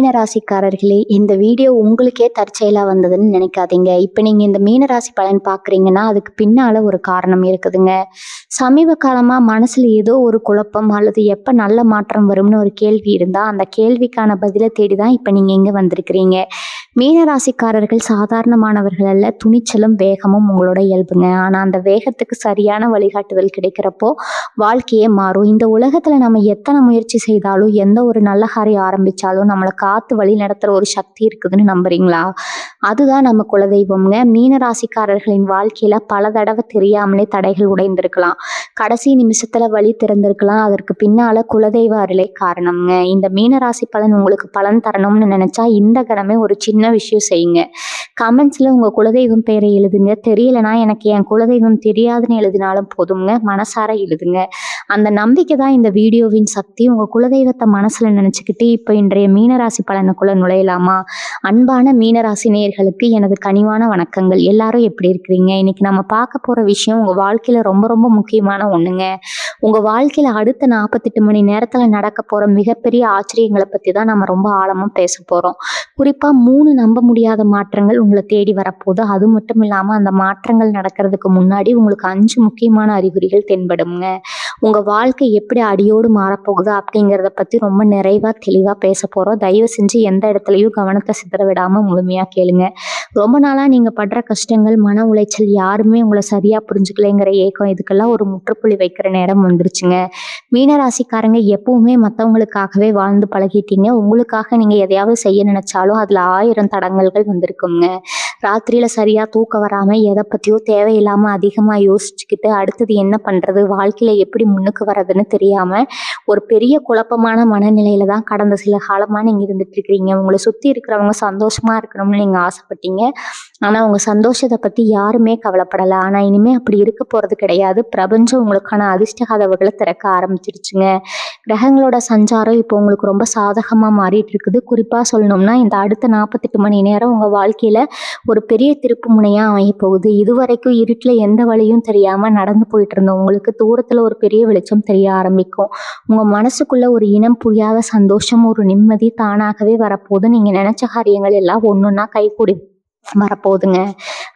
மீனராசிக்காரர்களே, இந்த வீடியோ உங்களுக்கே தற்செயலா வந்ததுன்னு நினைக்காதீங்க. இப்ப நீங்க இந்த மீனராசி பலன் பார்க்குறீங்கன்னா, அதுக்கு பின்னால ஒரு காரணம் இருக்குதுங்க. சமீப காலமா மனசுல ஏதோ ஒரு குழப்பம் அல்லது எப்ப நல்ல மாற்றம் வரும்னு ஒரு கேள்வி இருந்தா, அந்த கேள்விக்கான பதில தேடி தான் இப்ப நீங்க இங்க வந்திருக்கிறீங்க. மீனராசிக்காரர்கள் சாதாரணமானவர்கள் அல்ல. துணிச்சலும், வேகமும் உங்களோட இயல்புங்க. ஆனா அந்த வேகத்துக்கு சரியான வழிகாட்டுதல் கிடைக்கிறப்போ, வாழ்க்கையே மாறும். இந்த உலகத்துல நம்ம எத்தனை முயற்சி செய்தாலும், எந்த ஒரு நல்ல காரியம் ஆரம்பிச்சாலும், நம்மள காத்து வழி நடத்துற ஒரு சக்தி இருக்குதுன்னு நம்புறீங்களா? அதுதான் நம்ம குலதெய்வம்ங்க. மீனராசிக்காரர்களின் வாழ்க்கையில பல தடவை தெரியாமலே தடைகள் உடைந்திருக்கலாம். கடைசி நிமிஷத்துல வழி திறந்திருக்கலாம். அதற்கு பின்னால குலதெய்வ அருளே காரணம்ங்க. இந்த மீனராசி பலன் உங்களுக்கு பலன் தரணும்னு நினைச்சா, இந்த கணமே ஒரு சின்ன விஷயம் செய்யுங்க. கமெண்ட்ஸ்ல உங்க குலதெய்வம் பெயரை எழுதுங்க. தெரியலனா எனக்கு என் குலதெய்வம் தெரியாதுன்னு எழுதினாலும் போதுங்க. மனசார எழுதுங்க. அந்த நம்பிக்கை தான் இந்த வீடியோவின் சக்தி. உங்க குலதெய்வத்தை மனசுல நினைச்சுக்கிட்டு இப்ப இன்றைய மீனராசி பலனுக்குள்ள நுழையலாமா? அன்பான மீனராசி நேயர்களுக்கு எனது கனிவான வணக்கங்கள். எல்லாரும் எப்படி இருக்கிறீங்க? இன்னைக்கு நம்ம பார்க்க போற விஷயம் உங்க வாழ்க்கையில ரொம்ப ரொம்ப முக்கியமான ஒண்ணுங்க. உங்க வாழ்க்கையில அடுத்த 48 மணி நேரத்துல நடக்க போற மிகப்பெரிய ஆச்சரியங்களை பத்தி தான் நம்ம ரொம்ப ஆழமா பேச போறோம். குறிப்பா 3 நம்ப முடியாத மாற்றங்கள் உங்களை தேடி வரப்போகுது. அது மட்டும் இல்லாம அந்த மாற்றங்கள் நடக்கிறதுக்கு முன்னாடி உங்களுக்கு 5 முக்கியமான அறிகுறிகள் தென்படுங்க. உங்க வாழ்க்கை எப்படி அடியோடு மாறப்போகுது அப்படிங்கிறத பத்தி ரொம்ப நிறைவா தெளிவா பேச போறோம். தயவு செஞ்சு எந்த இடத்துலயும் கவனத்தை சிதற விடாம முழுமையா கேளுங்க. ரொம்ப நாளா நீங்க படுற கஷ்டங்கள், மன உளைச்சல், யாருமே உங்களை சரியா புரிஞ்சுக்கலைங்கிற ஏக்கம், இதுக்கெல்லாம் ஒரு முற்றுப்புள்ளி வைக்கிற நேரம் வந்துருச்சுங்க. மீனராசிக்காரங்க எப்பவுமே மற்றவங்களுக்காகவே வாழ்ந்து பழகிட்டீங்க. உங்களுக்காக நீங்க எதையாவது செய்ய நினைச்சாலும் அதுல 1000 தடங்கல்கள் வந்திருக்குங்க. ராத்திரியில சரியா தூக்கம் வராம எதை பத்தியோ தேவையில்லாம அதிகமா யோசிச்சுக்கிட்டு அடுத்தது என்ன பண்றது, வாழ்க்கையில எப்படி முன்னுக்கு வர்றதுன்னு தெரியாம ஒரு பெரிய குழப்பமான மனநிலையில தான் கடந்த சில காலமா நீங்க இருந்துட்டு இருக்கிறீங்க. உங்களை சுத்தி இருக்கிறவங்க சந்தோஷமா இருக்கணும்னு நீங்க ஆசைப்பட்டீங்க. ஆனா உங்க சந்தோஷத்தை பத்தி யாருமே கவலைப்படல. ஆனா இனிமே அப்படி இருக்க போறது கிடையாது. பிரபஞ்சம் உங்களுக்கான அதிர்ஷ்ட கதவுகளை திறக்க ஆரம்பிச்சிருச்சுங்க. கிரகங்களோட சஞ்சாரம் இப்போ உங்களுக்கு ரொம்ப சாதகமா மாறிட்டு இருக்குது. குறிப்பா சொல்லணும்னா இந்த அடுத்த 48 மணி நேரம் உங்க வாழ்க்கையில ஒரு பெரிய திருப்பு முனையா அமைய போகுது. இதுவரைக்கும் இருட்டுல எந்த வழியும் தெரியாம நடந்து போயிட்டு இருந்த உங்களுக்கு தூரத்துல ஒரு பெரிய வெளிச்சம் தெரிய ஆரம்பிக்கும். உங்க மனசுக்குள்ள ஒரு இனம் புரியாத சந்தோஷம், ஒரு நிம்மதி தானாகவே வரப்போகுது. நீங்க நினைச்ச காரியங்கள் எல்லாம் ஒன்னொன்னா கைகூடி வரப்போகுதுங்க.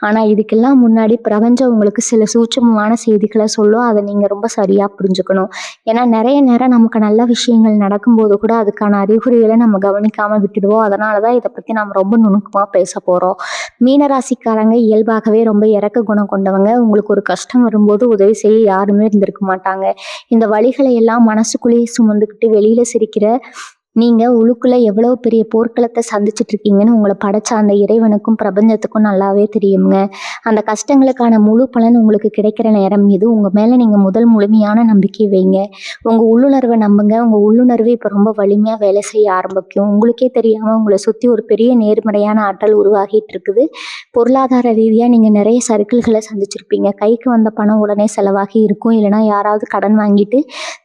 ஆனா இதுக்கெல்லாம் முன்னாடி பிரபஞ்சம் உங்களுக்கு சில சூட்சமமான செய்திகளை சொல்லும். அதை நீங்க ரொம்ப சரியா புரிஞ்சுக்கணும். ஏன்னா நிறைய நேரம் நமக்கு நல்ல விஷயங்கள் நடக்கும்போது கூட அதுக்கான அறிகுறிகளை நம்ம கவனிக்காம விட்டுடுவோம். அதனாலதான் இதை பத்தி நம்ம ரொம்ப நுணுக்கமா பேச போறோம். மீனராசிக்காரங்க இயல்பாகவே ரொம்ப இரக்க குணம் கொண்டவங்க. உங்களுக்கு ஒரு கஷ்டம் வரும்போது உதவி செய்ய யாருமே இருந்திருக்க மாட்டாங்க. இந்த வழிகளை எல்லாம் மனசுக்குள்ளேயே சுமந்துக்கிட்டு வெளியில சிரிக்கிற நீங்க உள்ளுக்குள்ள எவ்வளவு பெரிய போர்க்களத்தை சந்திச்சுட்டு இருக்கீங்கன்னு உங்களை படைச்ச அந்த இறைவனுக்கும் பிரபஞ்சத்துக்கும் நல்லாவே தெரியுங்க. அந்த கஷ்டங்களுக்கான முழு பலன் உங்களுக்கு கிடைக்கிற நேரம் இது. உங்க மேல நீங்க முதல் முழுமையான நம்பிக்கை வைங்க. உங்க உள்ளுணர்வை நம்புங்க. உங்க உள்ளுணர்வு இப்ப ரொம்ப வலிமையா வேலை செய்ய ஆரம்பிக்கும். உங்களுக்கே தெரியாம உங்களை சுத்தி ஒரு பெரிய நேர்மறையான ஆற்றல் உருவாகிட்டு இருக்குது. பொருளாதார ரீதியா நீங்க நிறைய சறுக்கல்களை சந்திச்சிருப்பீங்க. கைக்கு வந்த பணம் உடனே செலவாகி இருக்கும். இல்லைன்னா யாராவது கடன் வாங்கிட்டு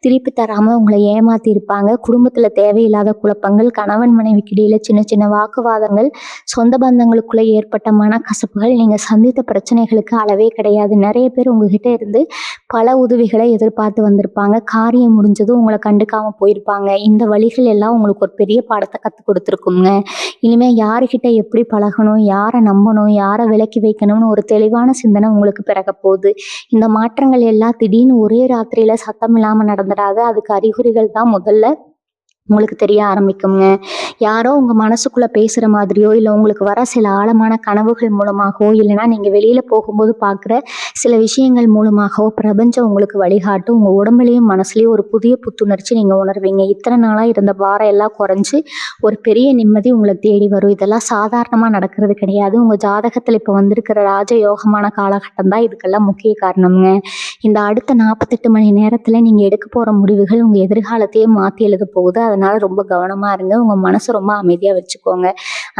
திருப்பி தராம உங்களை ஏமாத்தி இருப்பாங்க. குடும்பத்துல தேவையில்லாத குழப்பங்கள், கணவன் மனைவிக்கு இடையில சின்ன சின்ன வாக்குவாதங்கள், சொந்த பந்தங்களுக்குள்ள ஏற்பட்ட மனக்கசப்புகள், நீங்க சந்தித்த பிரச்சனைகளுக்கு அளவே கிடையாது. நிறைய பேர் உங்ககிட்ட இருந்து பல உதவிகளை எதிர்பார்த்து வந்திருப்பாங்க. காரியம் முடிஞ்சதும் உங்களை கண்டுக்காம போயிருப்பாங்க. இந்த வழிகள் எல்லாம் உங்களுக்கு ஒரு பெரிய பாடத்தை கற்றுக் கொடுத்துருக்குங்க. இனிமே யாருக்கிட்ட எப்படி பழகணும், யாரை நம்பணும், யாரை விலக்கி வைக்கணும்னு ஒரு தெளிவான சிந்தனை உங்களுக்கு பிறக்க போகுது. இந்த மாற்றங்கள் எல்லாம் திடீர்னு ஒரே ராத்திரியில சத்தம் இல்லாம நடந்துடாது. அதுக்கு அறிகுறிகள் தான் முதல்ல உங்களுக்கு தெரிய ஆரம்பிக்குங்க. யாரோ உங்க மனசுக்குள்ள பேசுற மாதிரியோ, இல்லை உங்களுக்கு வர சில ஆழமான கனவுகள் மூலமாகவோ, இல்லைன்னா நீங்க வெளியில போகும்போது பார்க்குற சில விஷயங்கள் மூலமாகவோ பிரபஞ்சம் உங்களுக்கு வழிகாட்டும். உங்க உடம்புலையும் மனசுலயும் ஒரு புதிய புத்துணர்ச்சி நீங்க உணர்வீங்க. இத்தனை நாளா இருந்த பாரம் எல்லாம் குறைஞ்சு ஒரு பெரிய நிம்மதி உங்களை தேடி வரும். இதெல்லாம் சாதாரணமா நடக்கிறது கிடையாது. உங்க ஜாதகத்துல இப்ப வந்திருக்கிற ராஜயோகமான காலகட்டம் தான் இதுக்கெல்லாம் முக்கிய காரணம்ங்க. இந்த அடுத்த 48 மணி நேரத்துல நீங்க எடுக்க போற முடிவுகள் உங்க எதிர்காலத்தையே மாத்தி எழுத போகுது. அதனால ரொம்ப கவனமா இருங்க. உங்க மனசை ரொம்ப அமைதியா வச்சுக்கோங்க.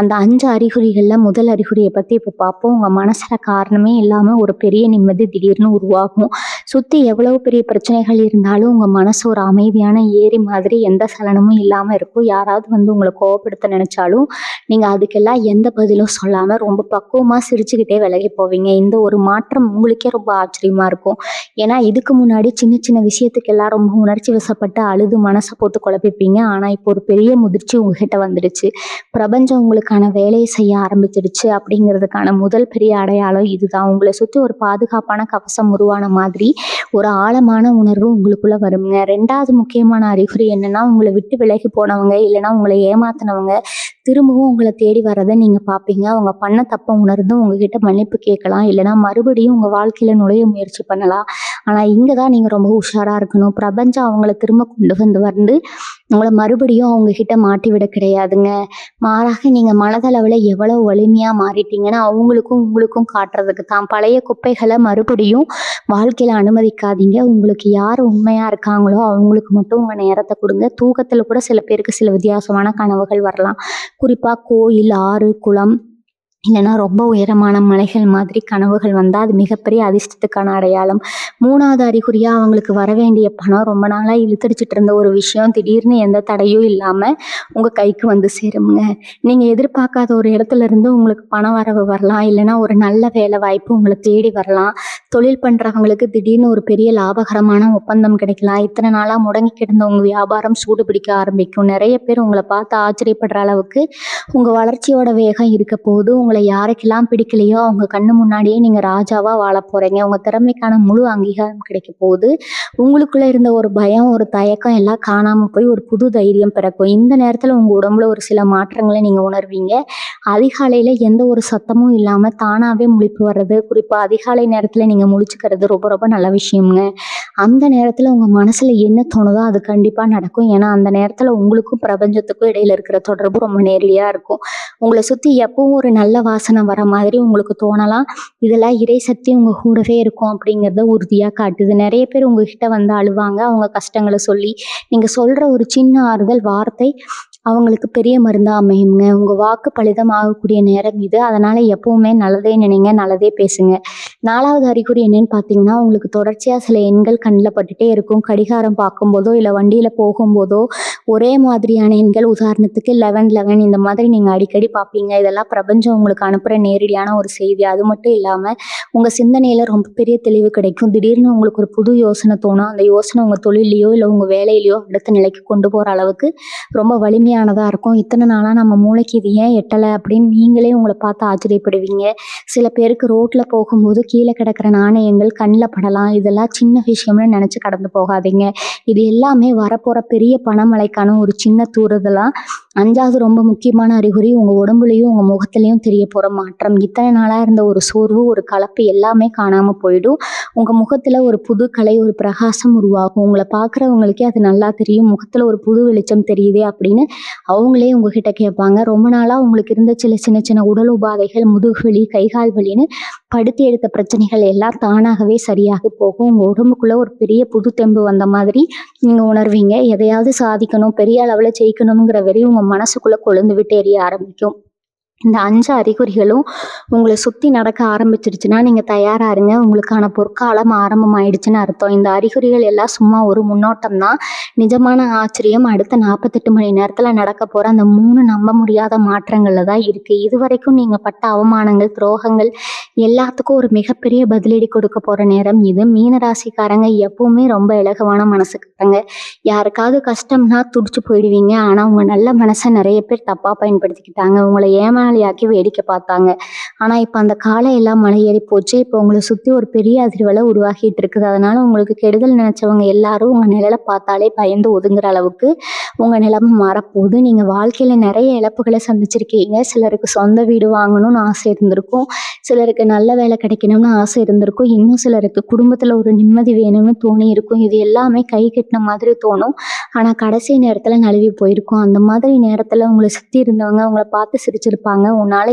அந்த 5 அறிகுறிகள்ல முதல் அறிகுறியை பத்தி இப்ப பார்ப்போம். உங்க மனசுல காரணமே இல்லாம ஒரு பெரிய நிம்மதி திடீர்னு உருவாகும். சுற்றி எவ்வளோ பெரிய பிரச்சனைகள் இருந்தாலும் உங்கள் மனசு ஒரு அமைதியான ஏரி மாதிரி எந்த சலனமும் இல்லாமல் இருக்கும். யாராவது வந்து உங்களை கோவப்படுத்த நினச்சாலும் நீங்கள் அதுக்கெல்லாம் எந்த பதிலும் சொல்லாமல் ரொம்ப பக்குவமாக சிரிச்சுக்கிட்டே விலகி போவீங்க. இந்த ஒரு மாற்றம் உங்களுக்கே ரொம்ப ஆச்சரியமாக இருக்கும். ஏன்னா இதுக்கு முன்னாடி சின்ன சின்ன விஷயத்துக்கெல்லாம் ரொம்ப உணர்ச்சி வசப்பட்டு அழுது மனசை போட்டு குழப்பிப்பீங்க. ஆனால் இப்போ ஒரு பெரிய முதிர்ச்சி உங்ககிட்ட வந்துடுச்சு. பிரபஞ்சம் உங்களுக்கான வேலையை செய்ய ஆரம்பிச்சிடுச்சு அப்படிங்கிறதுக்கான முதல் பெரிய அடையாளம் இதுதான். உங்களை சுற்றி ஒரு பாதுகாப்பான கவசம் உருவான மாதிரி ஒரு ஆழமான உணர்வு உங்களுக்குள்ள வருங்க. 2வது முக்கியமான அறிகுறி என்னன்னா, உங்களை விட்டு விலகி போனவங்க இல்லைன்னா உங்களை ஏமாத்தினவங்க திரும்பவும் உங்களை தேடி வர்றதை நீங்க பார்ப்பீங்க. அவங்க பண்ண தப்பை உணர்ந்து உங்ககிட்ட மன்னிப்பு கேட்கலாம், இல்லைன்னா மறுபடியும் உங்க வாழ்க்கையில நுழைய முயற்சி பண்ணலாம். ஆனா இங்கதான் நீங்க ரொம்ப உஷாரா இருக்கணும். பிரபஞ்சம் அவங்கள திரும்ப கொண்டு வந்து உங்களை மறுபடியும் அவங்க கிட்ட மாட்டி விட கிடையாதுங்க. மாறாக நீங்க மனதளவுல எவ்வளவு வலிமையா மாறிட்டீங்கன்னா அவங்களுக்கும் உங்களுக்கும் காட்டுறதுக்கு தான். பழைய குப்பைகளை மறுபடியும் வாழ்க்கையில அனுமதிக்காதீங்க. உங்களுக்கு யார் உண்மையா இருக்காங்களோ அவங்களுக்கு மட்டும் உங்க நேரத்தை கொடுங்க. தூக்கத்துல கூட சில பேருக்கு சில வித்தியாசமான கனவுகள் வரலாம். குறிப்பா கோயில், ஆறு, குளம் இல்லைன்னா ரொம்ப உயரமான மலைகள் மாதிரி கனவுகள் வந்தால் அது மிகப்பெரிய அதிர்ஷ்டத்துக்கான அடையாளம். 3வது அறிகுறியாக அவங்களுக்கு வர வேண்டிய பணம் ரொம்ப நாளாக இழுத்தடிச்சிட்டு இருந்த ஒரு விஷயம் திடீர்னு எந்த தடையும் இல்லாமல் உங்கள் கைக்கு வந்து சேருங்க. நீங்கள் எதிர்பார்க்காத ஒரு இடத்துல இருந்து உங்களுக்கு பண வரவு வரலாம், இல்லைன்னா ஒரு நல்ல வேலை வாய்ப்பு உங்களை தேடி வரலாம். தொழில் பண்ணுறவங்களுக்கு திடீர்னு ஒரு பெரிய லாபகரமான ஒப்பந்தம் கிடைக்கலாம். இத்தனை நாளாக முடங்கி கிடந்த உங்கள் வியாபாரம் சூடு பிடிக்க ஆரம்பிக்கும். நிறைய பேர் உங்களை பார்த்து ஆச்சரியப்படுற அளவுக்கு உங்கள் வளர்ச்சியோட வேகம் இருக்க போது. உங்களை யாருக்கெல்லாம் பிடிக்கலையோ அவங்க கண்ணு முன்னாடியே நீங்கள் ராஜாவாக வாழ போகிறீங்க. உங்கள் திறமைக்கான முழு அங்கீகாரம் கிடைக்க போகுது. உங்களுக்குள்ளே இருந்த ஒரு பயம், ஒரு தயக்கம் எல்லாம் காணாமல் போய் ஒரு புது தைரியம் பிறக்கும். இந்த நேரத்தில் உங்கள் உடம்புல ஒரு சில மாற்றங்களை நீங்கள் உணர்வீங்க. அதிகாலையில் எந்த ஒரு சத்தமும் இல்லாமல் தானாகவே முழிப்பு வர்றது, குறிப்பாக அதிகாலை நேரத்தில் நீங்கள் முழிச்சுக்கிறது ரொம்ப ரொம்ப நல்ல விஷயம்ங்க. அந்த நேரத்தில் உங்கள் மனசில் என்ன தோணுதோ அது கண்டிப்பாக நடக்கும். ஏன்னா அந்த நேரத்தில் உங்களுக்கும் பிரபஞ்சத்துக்கும் இடையில இருக்கிற தொடர்பு ரொம்ப நேரடியாக இருக்கும். உங்களை சுற்றி எப்பவும் ஒரு நல்ல வாசனை வர மாதிரி உங்களுக்கு தோணலாம். இதெல்லாம் இறை சக்தி உங்கள் கூடவே இருக்கும் அப்படிங்கிறத உறுதியாக காட்டுது. நிறைய பேர் உங்ககிட்ட வந்து அழுவாங்க. அவங்க கஷ்டங்களை சொல்லி நீங்கள் சொல்கிற ஒரு சின்ன ஆறுதல் வார்த்தை அவங்களுக்கு பெரிய மருந்தா அமையுங்க. உங்கள் வாக்கு பலிதம் ஆகக்கூடிய நேரம் இது. அதனால் எப்பவுமே நல்லதே நினைங்க, நல்லதே பேசுங்க. 4வது அறிகுறி என்னன்னு பார்த்தீங்கன்னா, உங்களுக்கு தொடர்ச்சியாக சில எண்கள் கண்ணில் பட்டுட்டே இருக்கும். கடிகாரம் பார்க்கும்போதோ இல்லை வண்டியில் போகும்போதோ ஒரே மாதிரியான எண்கள், உதாரணத்துக்கு 1111 இந்த மாதிரி நீங்கள் அடிக்கடி பார்ப்பீங்க. இதெல்லாம் பிரபஞ்சம் உங்களுக்கு அனுப்புகிற நேரடியான ஒரு செய்தி. அது மட்டும் இல்லாமல் உங்கள் சிந்தனையில் ரொம்ப பெரிய தெளிவு கிடைக்கும். திடீர்னு உங்களுக்கு ஒரு புது யோசனை தோணும். அந்த யோசனை உங்கள் தொழிலையோ இல்லை உங்கள் வேலையிலையோ அடுத்த நிலைக்கு கொண்டு போகிற அளவுக்கு ரொம்ப வலிமையானதாக இருக்கும். இத்தனை நாளாக நம்ம மூளைக்கு இது ஏன் எட்டலை அப்படின்னு நீங்களே உங்களை பார்த்து ஆச்சரியப்படுவீங்க. சில பேருக்கு ரோட்டில் போகும்போது கீழே கிடக்கிற நாணயங்கள் கண்ணில் படலாம். இதெல்லாம் சின்ன விஷயம்னு நினச்சி கடந்து போகாதீங்க. இது எல்லாமே வரப்போகிற பெரிய பணமழைக்கான ஒரு சின்ன தூறுதலாக. 5வது ரொம்ப முக்கியமான அறிகுறி உங்கள் உடம்புலையும் உங்கள் முகத்துலையும் தெரிய போகிற மாற்றம். இத்தனை நாளாக இருந்த ஒரு சோர்வு, ஒரு கலப்பு எல்லாமே காணாமல் போயிடும். உங்கள் முகத்தில் ஒரு புது கலை, ஒரு பிரகாசம் உருவாகும். உங்களை பார்க்குறவங்களுக்கே அது நல்லா தெரியும். முகத்தில் ஒரு புது வெளிச்சம் தெரியுதே அப்படின்னு அவங்களே உங்ககிட்ட கேட்பாங்க. ரொம்ப நாளாக உங்களுக்கு இருந்த சின்ன சின்ன உடல் உபாதைகள், முதுகுவலி, கைகால் வலின்னு படுத்தி எடுத்த பிரச்சனைகள் எல்லாம் தானாகவே சரியாக போகும். உங்கள் உடம்புக்குள்ளே ஒரு பெரிய புது தெம்பு வந்த மாதிரி நீங்கள் உணர்வீங்க. எதையாவது சாதிக்கணும், பெரிய அளவில் ஜெயிக்கணுங்கிற வெறி உங்கள் மனசுக்குள்ளே கொழுந்து விட்டு எரிய ஆரம்பிக்கும். இந்த 5 அறிகுறிகளும் உங்களை சுற்றி நடக்க ஆரம்பிச்சிடுச்சுன்னா நீங்கள் தயாராக இருங்க. உங்களுக்கான பொற்காலம் ஆரம்பமாயிடுச்சுன்னு அர்த்தம். இந்த அறிகுறிகள் எல்லாம் சும்மா ஒரு முன்னோட்டம் தான். நிஜமான ஆச்சரியம் அடுத்த 48 மணி நேரத்தில் நடக்க போகிற அந்த 3 நம்ப முடியாத மாற்றங்களில் தான் இருக்குது. இதுவரைக்கும் நீங்கள் பட்ட அவமானங்கள், துரோகங்கள் எல்லாத்துக்கும் ஒரு மிகப்பெரிய பதிலடி கொடுக்க போகிற நேரம் இது. மீனராசிக்காரங்க எப்பவுமே ரொம்ப இலகுவான மனசுக்காரங்க. யாருக்காவது கஷ்டம்னா துடிச்சு போயிடுவீங்க. ஆனால் உங்கள் நல்ல மனசை நிறைய பேர் தப்பாக பயன்படுத்திக்கிட்டாங்க. உங்களை ஏமாளியாக்கி வேடிக்கை பார்த்தாங்க. ஆனால் இப்போ அந்த காலம் எல்லாம் மலையேறி போச்சு. இப்போ உங்களை சுற்றி ஒரு பெரிய அதிர்வலை உருவாகிட்டு இருக்குது. அதனால உங்களுக்கு கெடுதல் நினைச்சவங்க எல்லாரும் உங்கள் நிழலை பார்த்தாலே பயந்து ஒதுங்குற அளவுக்கு உங்கள் நிலைமை மாறப்போகுது. நீங்கள் வாழ்க்கையில் நிறைய இழப்புகளை சந்திச்சிருக்கீங்க. சிலருக்கு சொந்த வீடு வாங்கணும்னு ஆசை இருந்திருக்கும், சிலருக்கு நல்ல வேலை கிடைக்கணும்னு ஆசை இருந்திருக்கும், இன்னும் சிலருக்கு குடும்பத்தில் ஒரு நிம்மதி வேணும்னு தோணி இருக்கும். இது எல்லாமே கை கட்டின மாதிரி தோணும். ஆனால் கடைசி நேரத்தில் நழுவி போயிருக்கும். அந்த மாதிரி நேரத்தில் உங்களை சுற்றி இருந்தவங்க உங்களை பார்த்து சிரிச்சிருப்பாங்க. உன்னால்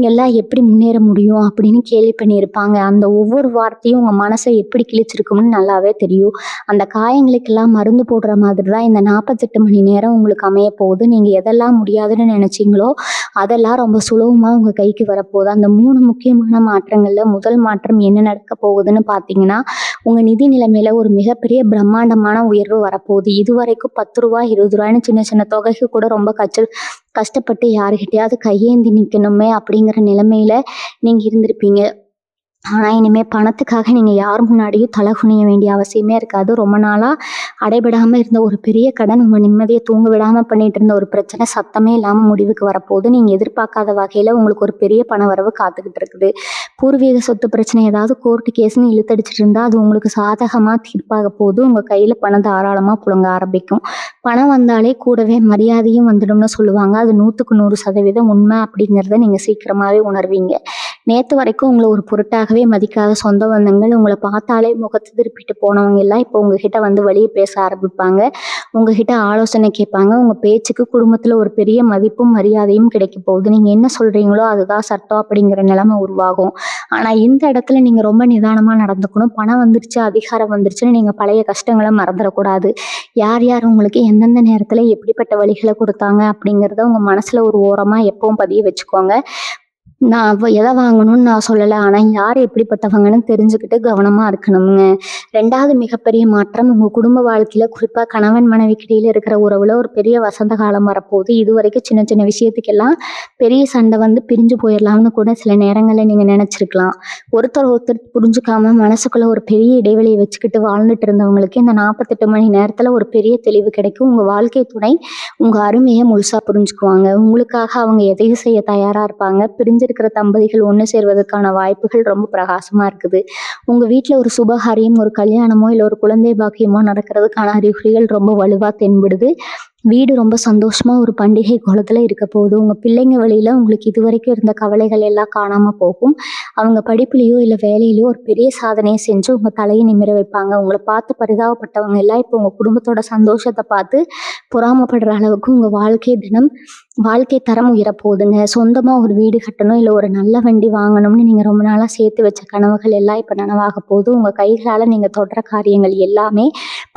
எல்லாம் எப்படி முன்னேற முடியும் அப்படின்னு கேள்வி பண்ணியிருப்பாங்க. அந்த ஒவ்வொரு வார்த்தையும் உங்கள் மனசை எப்படி கிழிச்சிருக்கும்னு நல்லாவே தெரியும். அந்த காயங்களுக்கெல்லாம் மருந்து போடுற மாதிரி தான் இந்த 48 மணி நேரம் உங்களுக்கு அமைய போகுது. நீங்கள் எதெல்லாம் முடியாதுன்னு நினச்சிங்களோ அதெல்லாம் ரொம்ப சுலபமாக உங்கள் கைக்கு வரப்போகுது. அந்த 3 முக்கியமான மாற்றங்களில் முதல் மாற்றம் என்ன நடக்க போகுதுன்னு பார்த்தீங்கன்னா, உங்கள் நிதி நிலைமையில் ஒரு மிகப்பெரிய பிரம்மாண்டமான உயர்வு வரப்போகுது. இதுவரைக்கும் 10 ரூபா 20 ரூபாய்ன்னு சின்ன சின்ன தொகைக்கு கூட ரொம்ப கஷ்டப்பட்டு யாருக்கிட்டையாவது கையேந்தி நிற்கணுமே அப்படிங்கிற நிலைமையில நீங்கள் இருந்திருப்பீங்க. ஆனால் இனிமேல் பணத்துக்காக நீங்கள் யார் முன்னாடியும் தலை குனிய வேண்டிய அவசியமே இருக்காது. ரொம்ப நாளாக அடைபடாமல் இருந்த ஒரு பெரிய கடன், உங்கள் நிம்மதியை தூங்க விடாமல் பண்ணிட்டு இருந்த ஒரு பிரச்சனை சத்தமே இல்லாமல் முடிவுக்கு வரப்போகுது. நீங்கள் எதிர்பார்க்காத வகையில் உங்களுக்கு ஒரு பெரிய பண வரவு காத்துக்கிட்டு இருக்குது. பூர்வீக சொத்து பிரச்சனை ஏதாவது கோர்ட்டு கேஸ்ன்னு இழுத்தடிச்சிட்டு இருந்தால் அது உங்களுக்கு சாதகமாக தீர்ப்பாக போகுது. உங்கள் கையில் பணம் தாராளமாக புழங்க ஆரம்பிக்கும். பணம் வந்தாலே கூடவே மரியாதையும் வந்துடும்னு சொல்லுவாங்க. அது 100க்கு 100% உண்மை அப்படிங்கிறத நீங்கள் சீக்கிரமாகவே உணர்வீங்க. நேற்று வரைக்கும் உங்களை ஒரு பொருட்டாகவே மதிக்காத சொந்த பந்தங்கள், உங்களை பார்த்தாலே முகத்தை திருப்பிட்டு போனவங்க எல்லாம் இப்போ உங்ககிட்ட வந்து வெளியே பேச ஆரம்பிப்பாங்க. உங்ககிட்ட ஆலோசனை கேட்பாங்க. உங்கள் பேச்சுக்கு குடும்பத்தில் ஒரு பெரிய மதிப்பும் மரியாதையும் கிடைக்க போகுது. நீங்கள் என்ன சொல்கிறீங்களோ அதுதான் சட்டம் அப்படிங்கிற நிலைமை உருவாகும். ஆனால் இந்த இடத்துல நீங்கள் ரொம்ப நிதானமாக நடந்துக்கணும். பணம் வந்துருச்சு, அதிகாரம் வந்துருச்சுன்னு நீங்கள் பழைய கஷ்டங்களை மறந்துடக்கூடாது. யார் யார் உங்களுக்கு எந்தெந்த நேரத்தில் எப்படிப்பட்ட வழிகளை கொடுத்தாங்க அப்படிங்கிறத உங்கள் மனசில் ஒரு ஓரமாக எப்பவும் பதிய வச்சுக்கோங்க. நான் எதை வாங்கணும்னு நான் சொல்லலை, ஆனால் யார் எப்படிப்பட்டவங்கன்னு தெரிஞ்சுக்கிட்டு கவனமாக இருக்கணுங்க. 2வது மிகப்பெரிய மாற்றம் உங்கள் குடும்ப வாழ்க்கையில், குறிப்பாக கணவன் மனைவிக்கு இடையில இருக்கிற உறவில் ஒரு பெரிய வசந்த காலம் வரப்போகுது. இது வரைக்கும் சின்ன சின்ன விஷயத்துக்கெல்லாம் பெரிய சண்டை வந்து பிரிஞ்சு போயிடலாம்னு கூட சில நேரங்களில் நீங்கள் நினச்சிருக்கலாம். ஒருத்தர் புரிஞ்சுக்காம மனசுக்குள்ளே ஒரு பெரிய இடைவெளியை வச்சுக்கிட்டு வாழ்ந்துட்டு இருந்தவங்களுக்கு இந்த 48 மணி நேரத்தில் ஒரு பெரிய தெளிவு கிடைக்கும். உங்கள் வாழ்க்கை துணை உங்கள் அருமையை முழுசாக புரிஞ்சுக்குவாங்க. உங்களுக்காக அவங்க எதையும் செய்ய தயாராக இருப்பாங்க. பிரிஞ்சிருக்கிற தம்பதிகள் ஒன்று சேர்வதற்கான வாய்ப்புகள் ரொம்ப பிரகாசமாக இருக்குது. உங்கள் வீட்டில் ஒரு சுபகாரியம், ஒரு கல்யாணமோ இல்லை ஒரு குழந்தை பாக்கியமோ நடக்கிறதுக்கான அறிகுறிகள் ரொம்ப வலுவாக தென்படுது. வீடு ரொம்ப சந்தோஷமாக ஒரு பண்டிகை கோலத்தில் இருக்க போகுது. உங்கள் பிள்ளைங்க வழியில் உங்களுக்கு இது வரைக்கும் இருந்த கவலைகள் எல்லாம் காணாமல் போகும். அவங்க படிப்புலேயோ இல்லை வேலையிலையோ ஒரு பெரிய சாதனையை செஞ்சு உங்கள் தலையை நிமிர வைப்பாங்க. உங்களை பார்த்து பரிதாபப்பட்டவங்க எல்லாம் இப்போ உங்கள் குடும்பத்தோட சந்தோஷத்தை பார்த்து பொறாமப்படுற அளவுக்கு உங்கள் வாழ்க்கை தரம் உயரப்போகுதுங்க. சொந்தமாக ஒரு வீடு கட்டணும், இல்லை ஒரு நல்ல வண்டி வாங்கணும்னு நீங்கள் ரொம்ப நாளாக சேர்த்து வச்ச கனவுகள் எல்லாம் இப்போ நனவாக போகுது. உங்கள் கைகளால் நீங்கள் தொடர காரியங்கள் எல்லாமே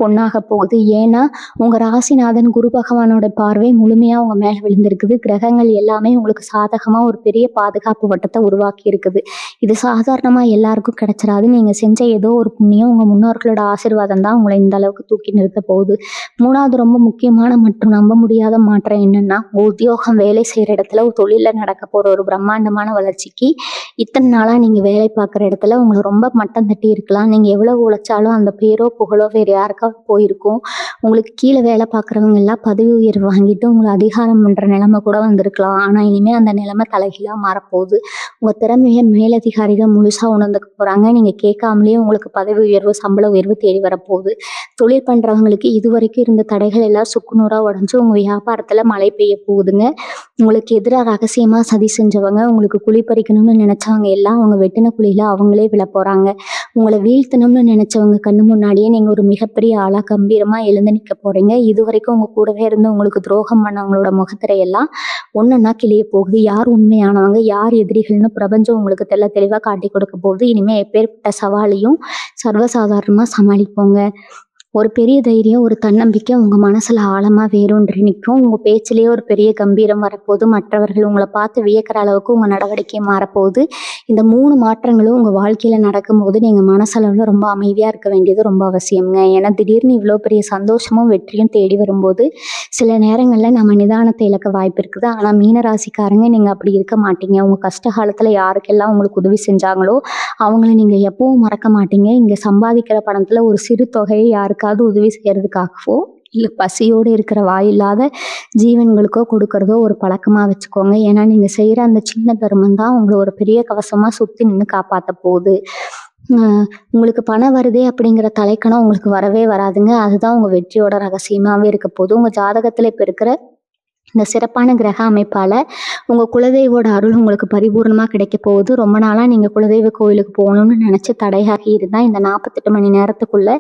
பொண்ணாக போகுது. ஏன்னா உங்கள் ராசிநாதன் குரு பகவானோட பார்வை முழுமையாக உங்கள் மேலே விழுந்திருக்குது. கிரகங்கள் எல்லாமே உங்களுக்கு சாதகமாக ஒரு பெரிய பாதுகாப்பு வட்டத்தை உருவாக்கி இருக்குது. இது சாதாரணமாக எல்லாருக்கும் கிடைச்சிடாது. நீங்கள் செஞ்ச ஏதோ ஒரு புண்ணியம், உங்கள் முன்னோர்களோட ஆசீர்வாதம் தான் உங்களை இந்த அளவுக்கு தூக்கி நிறுத்த போகுது. 3வது ரொம்ப முக்கியமான மற்றும் நம்ப முடியாத மாற்றம் என்னன்னா, உத்தியோகம், வேலை செய்கிற இடத்துல ஒரு தொழிலில் நடக்க போகிற ஒரு பிரம்மாண்டமான வளர்ச்சிக்கு இத்தனை நாளாக நீங்கள் வேலை பார்க்குற இடத்துல உங்களை ரொம்ப மட்டம் தட்டி இருக்கலாம். நீங்கள் எவ்வளோ உழைச்சாலும் அந்த பேரோ புகழோ வேறு யாருக்காவது போயிருக்கும். உங்களுக்கு கீழே வேலை பார்க்குறவங்க எல்லாம் பதவி உயர்வு வாங்கிட்டு உங்களை அதிகாரம் பண்ணுற நிலைமை கூட வந்திருக்கலாம். ஆனால் இனிமேல் அந்த நிலைமை தலைகீழாக மாறப்போகுது. உங்கள் திறமையை மேலதிகாரிகள் முழுசாக உணர்ந்துக்க போகிறாங்க. நீங்கள் கேட்காமலேயே உங்களுக்கு பதவி உயர்வு, சம்பள உயர்வு தேடி வரப்போகுது. தொழில் பண்ணுறவங்களுக்கு இது வரைக்கும் இருந்த தடைகள் எல்லாம் சுக்குநூறாக உடஞ்சி உங்கள் வியாபாரத்தில் மழை பெய்ய போகுதுங்க. உங்களுக்கு எதிராக ரகசியமாக சதி செஞ்சவங்க, உங்களுக்கு குழி பறிக்கணும்னு நினச்சவங்க எல்லாம் அவங்க வெட்டின குழியில் அவங்களே விழ போகிறாங்க. உங்களை வீழ்த்தணும்னு நினச்சவங்க கண்ணு முன்னாடியே நீங்கள் ஒரு மிகப்பெரிய ஆளாக கம்பீரமாக எழுந்து நிற்க போகிறீங்க. இது வரைக்கும் உங்கள் கூடவே இருந்து உங்களுக்கு துரோகம் பண்ணவங்களோட முகத்திரையெல்லாம் ஒன்றா கிளிய போகுது. யார் உண்மையானவங்க, யார் எதிரிகள்னு பிரபஞ்சம் உங்களுக்கு தெளிவாக காட்டி கொடுக்க போகுது. இனிமேல் எப்பேற்பட்ட சவாலையும் சர்வசாதாரணமாக சமாளிப்போங்க. ஒரு பெரிய தைரியம், ஒரு தன்னம்பிக்கை உங்கள் மனசில் ஆழமாக வேரூன்றி நிற்கும். உங்கள் பேச்சிலேயே ஒரு பெரிய கம்பீரம் வரப்போகுது. மற்றவர்கள் உங்களை பார்த்து வியக்கிற அளவுக்கு உங்கள் நடவடிக்கை மாறப்போகுது. இந்த 3 மாற்றங்களும் உங்கள் வாழ்க்கையில் நடக்கும்போது நீங்கள் மனசளவில் ரொம்ப அமைதியாக இருக்க வேண்டியது ரொம்ப அவசியம்ங்க. ஏன்னா திடீர்னு இவ்வளோ பெரிய சந்தோஷமும் வெற்றியும் தேடி வரும்போது சில நேரங்களில் நம்ம நிதானத்தை இழக்க வாய்ப்பு இருக்குது. ஆனால் மீனராசிக்காரங்க நீங்கள் அப்படி இருக்க மாட்டீங்க. உங்கள் கஷ்ட காலத்தில் யாருக்கெல்லாம் உங்களுக்கு உதவி செஞ்சாங்களோ அவங்கள நீங்கள் எப்பவும் மறக்க மாட்டீங்க. இங்கே சம்பாதிக்கிற பணத்தில் ஒரு சிறு தொகையை யாருக்காவது உதவி செய்கிறதுக்காகவோ இல்லை பசியோடு இருக்கிற வாயில்லாத ஜீவன்களுக்கோ கொடுக்கறதோ ஒரு பழக்கமாக வச்சுக்கோங்க. ஏன்னா நீங்கள் செய்கிற அந்த சின்ன தர்மம் தான் உங்களை ஒரு பெரிய கவசமாக சுற்றி நின்று காப்பாற்ற போகுது. உங்களுக்கு பணம் வருதே அப்படிங்கிற தலைக்கணம் உங்களுக்கு வரவே வராதுங்க. அதுதான் உங்கள் வெற்றியோட ரகசியமாகவே இருக்க போகுது. உங்கள் ஜாதகத்தில் இப்போ இருக்கிற இந்த சிறப்பான கிரக அமைப்பால் உங்கள் குலதெய்வோட அருள் உங்களுக்கு பரிபூர்ணமாக கிடைக்க போகுது. ரொம்ப நாளாக நீங்கள் குலதெய்வ கோயிலுக்கு போகணும்னு நினச்சி தடையாகி இருந்தால் இந்த 48 மணி நேரத்துக்குள்ளே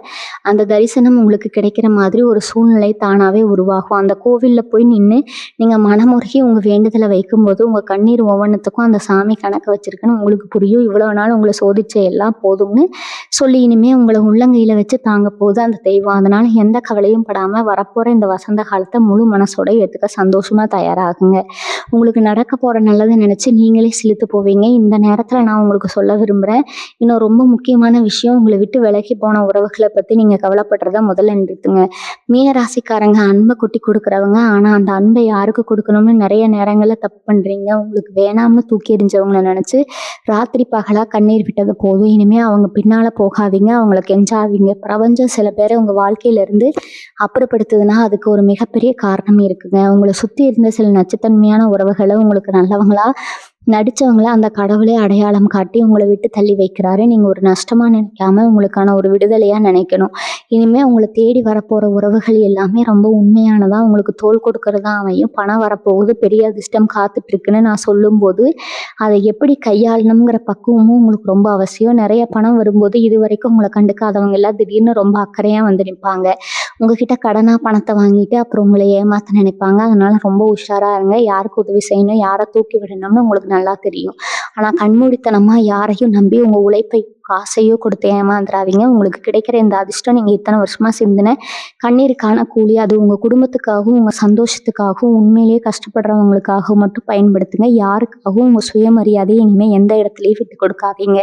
அந்த தரிசனம் உங்களுக்கு கிடைக்கிற மாதிரி ஒரு சூழ்நிலை தானாகவே உருவாகும். அந்த கோவிலில் போய் நின்று நீங்கள் மனமுருகி உங்கள் வேண்டுதலை வைக்கும்போது உங்கள் கண்ணீர் ஒவ்வொன்றுத்துக்கும் அந்த சாமி கணக்கு வச்சுருக்குன்னு உங்களுக்கு புரியும். இவ்வளோ நாள் உங்களை சோதிச்ச எல்லாம் போதும்னு சொல்லி இனிமேல் உங்களை உள்ளங்கையில் வச்சு தாங்க போகுது அந்த தெய்வம். அதனால் எந்த கவலையும் படாமல் வரப்போகிற இந்த வசந்த காலத்தை முழு மனசோட ஏற்றுக்க சந்தோஷமாக தயாராகுங்க. உங்களுக்கு நடக்க போகிற நல்லதை நினச்சி நீங்களே சிலுத்து போவீங்க. இந்த நேரத்தில் நான் உங்களுக்கு சொல்ல விரும்புகிறேன், இன்னும் ரொம்ப முக்கியமான விஷயம், உங்களை விட்டு விலகி போன உறவுகளை பற்றி நீங்கள் கவலைப்படுறத முதல்ல நிறுத்துங்க. மீன ராசிக்காரங்க அன்பை கொட்டி கொடுக்குறவங்க, ஆனால் அந்த அன்பை யாருக்கு கொடுக்கணும்னு நிறைய நேரங்களில் தப்பு பண்ணுறீங்க. உங்களுக்கு வேணாம்னு தூக்கி எறிஞ்சவங்களை நினச்சி ராத்திரி பகலாக கண்ணீர் விட்டது போதும். இனிமேல் அவங்க பின்னால் போகாதீங்க, அவங்கள கெஞ்சாதீங்க. பிரபஞ்சம் சில பேரை உங்கள் வாழ்க்கையிலேருந்து அப்புறப்படுத்துதுன்னா அதுக்கு ஒரு மிகப்பெரிய காரணம் இருக்குங்க. உங்களை சுற்றி இருந்த சில நச்சுத்தன்மையான உறவுகளை உங்களுக்கு நல்லவங்களா நடிச்சவங்கள அந்த கடவுளே அடையாளம் காட்டி உங்களை விட்டு தள்ளி வைக்கிறாரு. நீங்கள் ஒரு நஷ்டமாக நினைக்காம உங்களுக்கான ஒரு விடுதலையாக நினைக்கணும். இனிமேல் உங்களை தேடி வரப்போகிற உறவுகள் எல்லாமே ரொம்ப உண்மையானதாக உங்களுக்கு தோள் கொடுக்கறதா அமையும். பணம் வரப்போகுது, பெரிய அதிர்ஷ்டம் காத்துட்ருக்குன்னு நான் சொல்லும்போது அதை எப்படி கையாளணுங்கிற பக்குவமும் உங்களுக்கு ரொம்ப அவசியம். நிறைய பணம் வரும்போது இது வரைக்கும் உங்களை கண்டுக்காதவங்க எல்லாம் திடீர்னு ரொம்ப அக்கறையாக வந்து நிற்பாங்க. உங்ககிட்ட கடனாக பணத்தை வாங்கிட்டு அப்புறம் உங்களை ஏமாற்ற நினைப்பாங்க. அதனால ரொம்ப உஷாராக இருங்க. யாருக்கு உதவி செய்யணும், யாரை தூக்கி விடணும்னு உங்களுக்கு நல்லா தெரியும். ஆனால் கண்மூடித்தனமாக யாரையும் நம்பி உங்கள் உழைப்பை காசையோ கொடுத்து ஏமாந்துடாதீங்க. உங்களுக்கு கிடைக்கிற இந்த அதிர்ஷ்டம் நீங்கள் இத்தனை வருஷமாக சிந்தின கண்ணீருக்கான கூலி. அது உங்கள் குடும்பத்துக்காகவும் உங்கள் சந்தோஷத்துக்காகவும் உண்மையிலேயே கஷ்டப்படுறவங்களுக்காகவும் மட்டும் பயன்படுத்துங்க. யாருக்காகவும் உங்கள் சுயமரியாதையை இனிமேல் எந்த இடத்துலையும் விட்டு கொடுக்காதீங்க.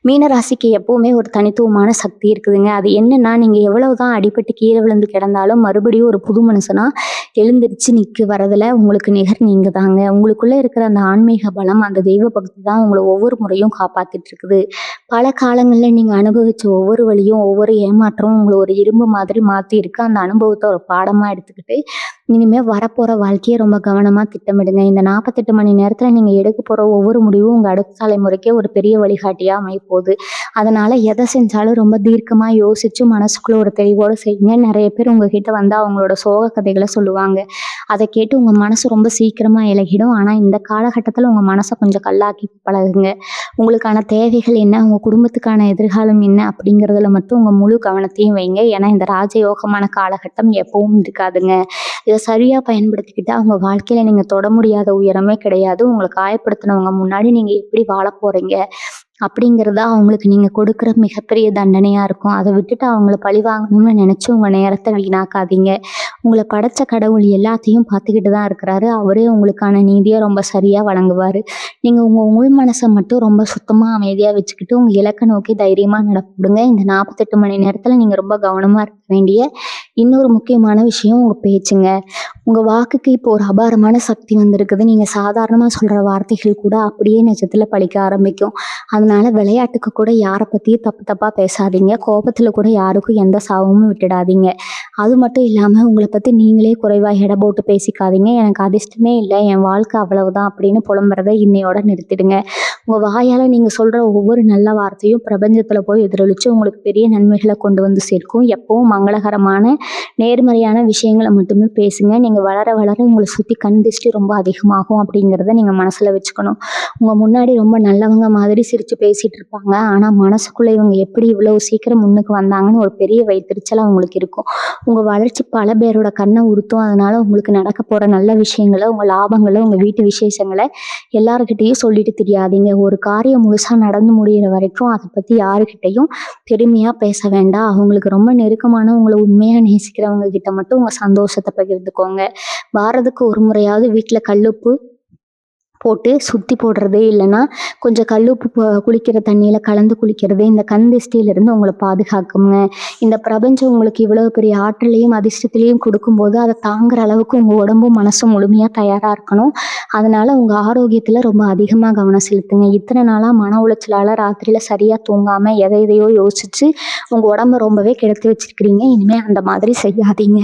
மீனராசிக்கு எப்போவுமே ஒரு தனித்துவமான சக்தி இருக்குதுங்க. அது என்னன்னா, நீங்கள் எவ்வளவுதான் அடிபட்டு கீழே விழுந்து கிடந்தாலும் மறுபடியும் ஒரு புது மனுஷனா எழுந்திரிச்சு நிற்க வரதில் உங்களுக்கு நிகர் நீங்க தாங்க. உங்களுக்குள்ளே இருக்கிற அந்த ஆன்மீக பலம், அந்த தெய்வ பக்தி தான் உங்களை ஒவ்வொரு முறையும் காப்பாற்றிட்டு இருக்குது. பல காலங்களில் நீங்கள் அனுபவித்த ஒவ்வொரு வழியும் ஒவ்வொரு ஏமாற்றமும் உங்களை ஒரு இரும்பு மாதிரி மாற்றிருக்கு. அந்த அனுபவத்தை ஒரு பாடமாக எடுத்துக்கிட்டு இனிமேல் வரப்போகிற வாழ்க்கையை ரொம்ப கவனமாக திட்டமிடுங்க. இந்த 48 மணி நேரத்தில் நீங்கள் எடுக்க போகிற ஒவ்வொரு முடிவும் உங்கள் அடுத்த தலைமுறைக்கே ஒரு பெரிய வழிகாட்டியாக அமைப்போகுது. அதனால் எதை செஞ்சாலும் ரொம்ப தீர்க்கமாக யோசித்து மனசுக்குள்ளே ஒரு தெளிவோடு செய்யுங்க. நிறைய பேர் உங்ககிட்ட வந்து அவங்களோட சோக கதைகளை சொல்லுவாங்க. அதை கேட்டு உங்கள் மனசு ரொம்ப சீக்கிரமாக இலகிடும். ஆனால் இந்த காலகட்டத்தில் உங்கள் மனசை கொஞ்சம் கல்லாக்கி பழகுங்க. உங்களுக்கான தேவைகள் என்ன, உங்கள் குடும்பத்துக்கான எதிர்காலம் என்ன அப்படிங்கிறதுல மட்டும் உங்கள் முழு கவனத்தையும் வைங்க. ஏன்னா இந்த ராஜயோகமான காலகட்டம் எப்பவும் இருக்காதுங்க. இதை சரியாக பயன்படுத்திக்கிட்டு அவங்க வாழ்க்கையில் நீங்கள் தொட முடியாத உயரமே கிடையாது. உங்களை காயப்படுத்தினவங்க முன்னாடி நீங்கள் எப்படி வாழ போகிறீங்க அப்படிங்கிறத அவங்களுக்கு நீங்கள் கொடுக்குற மிகப்பெரிய தண்டனையாக இருக்கும். அதை விட்டுட்டு அவங்கள பழி வாங்கணும்னு நினச்சி உங்கள் நேரத்தை வீணாக்காதீங்க. உங்களை படைச்ச கடவுள் எல்லாத்தையும் பார்த்துக்கிட்டு தான் இருக்கிறாரு. அவரே உங்களுக்கான நீதியை ரொம்ப சரியாக வழங்குவார். நீங்கள் உங்கள் உள் மனசை மட்டும் ரொம்ப சுத்தமாக அமைதியாக வச்சுக்கிட்டு உங்கள் இலக்கை நோக்கி தைரியமாக நடப்பிடுங்க. இந்த 48 மணி நேரத்தில் நீங்கள் ரொம்ப கவனமாக இருக்க வேண்டிய இன்னொரு முக்கியமான விஷயம் உங்கள் பேச்சுங்க. உங்கள் வாக்குக்கு இப்போ ஒரு அபாரமான சக்தி வந்திருக்குது. நீங்கள் சாதாரணமாக சொல்கிற வார்த்தைகள் கூட அப்படியே நிஜத்தில் பழிக்க ஆரம்பிக்கும். அதனால விளையாட்டுக்கு கூட யாரை பற்றியும் தப்பாக பேசாதீங்க. கோபத்தில் கூட யாருக்கும் எந்த சாபமும் விட்டுடாதீங்க. அது மட்டும் இல்லாமல் உங்களை பற்றி நீங்களே குறைவாக எடை போட்டு பேசிக்காதீங்க. எனக்கு அதிர்ஷ்டமே இல்லை, என் வாழ்க்கை அவ்வளவுதான் அப்படின்னு புலம்புறதை இன்னையோட நிறுத்திடுங்க. உங்கள் வாயால் நீங்கள் சொல்கிற ஒவ்வொரு நல்ல வார்த்தையும் பிரபஞ்சத்தில் போய் எதிரொலித்து உங்களுக்கு பெரிய நன்மைகளை கொண்டு வந்து சேர்க்கும். எப்பவும் மங்களகரமான நேர்மறையான விஷயங்களை மட்டுமே பேசுங்க. நீங்கள் வளர வளர உங்களை சுற்றி கண் திருஷ்டி ரொம்ப அதிகமாகும் அப்படிங்கிறத நீங்கள் மனசில் வச்சுக்கணும். உங்கள் முன்னாடி ரொம்ப நல்லவங்க மாதிரி சிரித்து பேசிகிட்டு இருப்பாங்க. ஆனால் மனசுக்குள்ளே இவங்க எப்படி இவ்வளோ சீக்கிரம் முன்னுக்கு வந்தாங்கன்னு ஒரு பெரிய வயிற்றுச்சல் அவங்களுக்கு இருக்கும். உங்கள் வளர்ச்சி பல பேரோட கண்ணை உறுத்தும். அதனால் உங்களுக்கு நடக்க போகிற நல்ல விஷயங்களை, உங்கள் லாபங்களை, உங்கள் வீட்டு விசேஷங்களை எல்லாருக்கிட்டையும் சொல்லிட்டு தெரியாதீங்க. ஒரு காரியம் முழுசாக நடந்து முடிகிற வரைக்கும் அதை பற்றி யாருக்கிட்டையும் பெருமையாக பேச வேண்டாம். அவங்களுக்கு ரொம்ப நெருக்கமான உங்களை உண்மையாக நேசிக்கிறவங்க கிட்ட மட்டும் உங்கள் சந்தோஷத்தை பகிர்ந்துக்கோங்க. வாரத்துக்கு ஒரு முறையாவது வீட்டில் கல்லுப்பு போட்டு சுற்றி போடுறது, இல்லைன்னா கொஞ்சம் கல்லுப்பு குளிக்கிற தண்ணியில் கலந்து குளிக்கிறது இந்த கண் திருஷ்டியிலிருந்து உங்களை பாதுகாக்குங்க. இந்த பிரபஞ்சம் உங்களுக்கு இவ்வளோ பெரிய ஆற்றலையும் அதிர்ஷ்டத்திலையும் கொடுக்கும்போது அதை தாங்குற அளவுக்கு உங்கள் உடம்பும் மனசும் முழுமையாக தயாராக இருக்கணும். அதனால் உங்கள் ஆரோக்கியத்தில் ரொம்ப அதிகமாக கவனம் செலுத்துங்க. இத்தனை நாளாக மன உளைச்சலால் ராத்திரியில் சரியாக தூங்காமல் எதையோ யோசிச்சு உங்கள் உடம்பை ரொம்பவே கெடுத்து வச்சுருக்கிறீங்க. இனிமேல் அந்த மாதிரி செய்யாதீங்க.